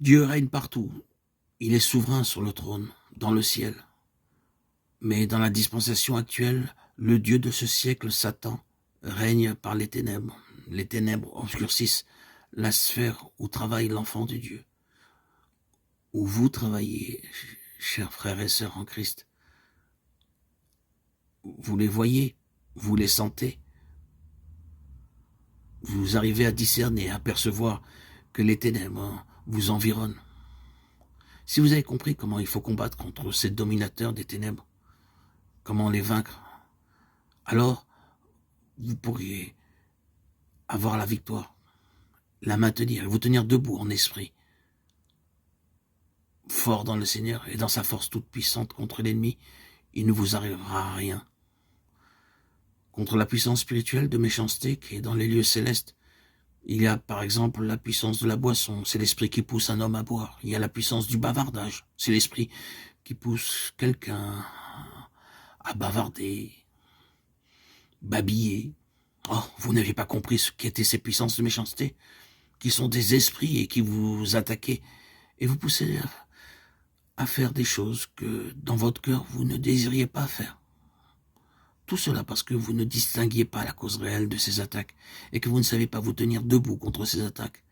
Dieu règne partout. Il est souverain sur le trône, dans le ciel. Mais dans la dispensation actuelle, le Dieu de ce siècle, Satan, règne par les ténèbres. Les ténèbres obscurcissent la sphère où travaille l'enfant de Dieu, où vous travaillez, chers frères et sœurs en Christ. Vous les voyez, vous les sentez, vous arrivez à discerner, à percevoir que les ténèbres vous environnent. Si vous avez compris comment il faut combattre contre ces dominateurs des ténèbres, comment les vaincre, alors vous pourriez avoir la victoire, la maintenir et vous tenir debout en esprit, fort dans le Seigneur et dans sa force toute puissante contre l'ennemi. Il ne vous arrivera rien. Contre la puissance spirituelle de méchanceté qui est dans les lieux célestes, il y a par exemple la puissance de la boisson, c'est l'esprit qui pousse un homme à boire. Il y a la puissance du bavardage, c'est l'esprit qui pousse quelqu'un à bavarder, babiller. Oh, vous n'avez pas compris ce qu'étaient ces puissances de méchanceté, qui sont des esprits et qui vous attaquaient et vous poussez à faire des choses que dans votre cœur vous ne désiriez pas faire. Tout cela parce que vous ne distinguiez pas la cause réelle de ces attaques et que vous ne savez pas vous tenir debout contre ces attaques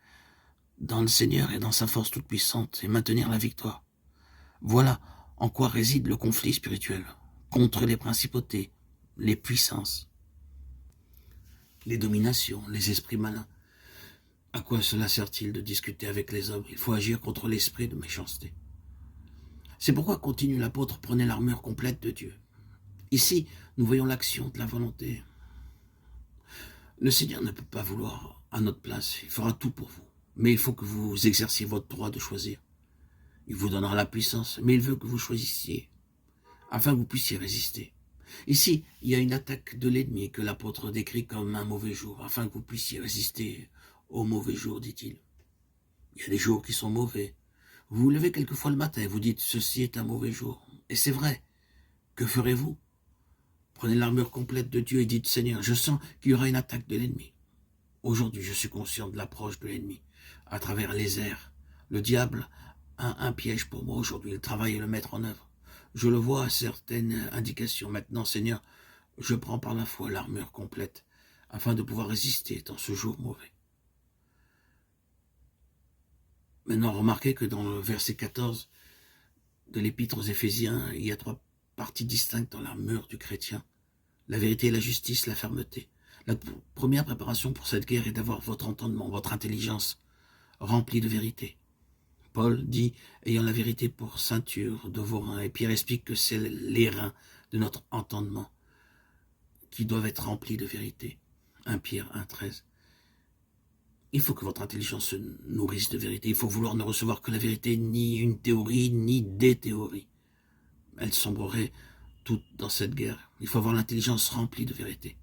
dans le Seigneur et dans sa force toute puissante et maintenir la victoire. Voilà en quoi réside le conflit spirituel contre les principautés, les puissances, les dominations, les esprits malins. À quoi cela sert-il de discuter avec les hommes? Il faut agir contre l'esprit de méchanceté. C'est pourquoi, continue l'apôtre, prenez l'armure complète de Dieu. Ici, nous voyons l'action de la volonté. Le Seigneur ne peut pas vouloir à notre place, il fera tout pour vous. Mais il faut que vous exerciez votre droit de choisir. Il vous donnera la puissance, mais il veut que vous choisissiez, afin que vous puissiez résister. Ici, il y a une attaque de l'ennemi que l'apôtre décrit comme un mauvais jour, afin que vous puissiez résister au mauvais jour, dit-il. Il y a des jours qui sont mauvais. Vous vous levez quelquefois le matin et vous dites « ceci est un mauvais jour ». Et c'est vrai. Que ferez-vous? Prenez l'armure complète de Dieu et dites « Seigneur, je sens qu'il y aura une attaque de l'ennemi. Aujourd'hui, je suis conscient de l'approche de l'ennemi à travers les airs. Le diable a un piège pour moi aujourd'hui. Il travaille à le mettre en œuvre. Je le vois à certaines indications. Maintenant, Seigneur, je prends par la foi l'armure complète afin de pouvoir résister dans ce jour mauvais. » Maintenant, remarquez que dans le verset 14 de l'épître aux Éphésiens, il y a 3 parties distinctes dans l'armure du chrétien. La vérité, la justice, la fermeté. La première préparation pour cette guerre est d'avoir votre entendement, votre intelligence remplie de vérité. Paul dit, ayant la vérité pour ceinture de vos reins. Et Pierre explique que c'est les reins de notre entendement qui doivent être remplis de vérité. 1 Pierre 1,13. Il faut que votre intelligence se nourrisse de vérité. Il faut vouloir ne recevoir que la vérité, ni une théorie, ni des théories. Elles sombreraient toutes dans cette guerre. Il faut avoir l'intelligence remplie de vérité.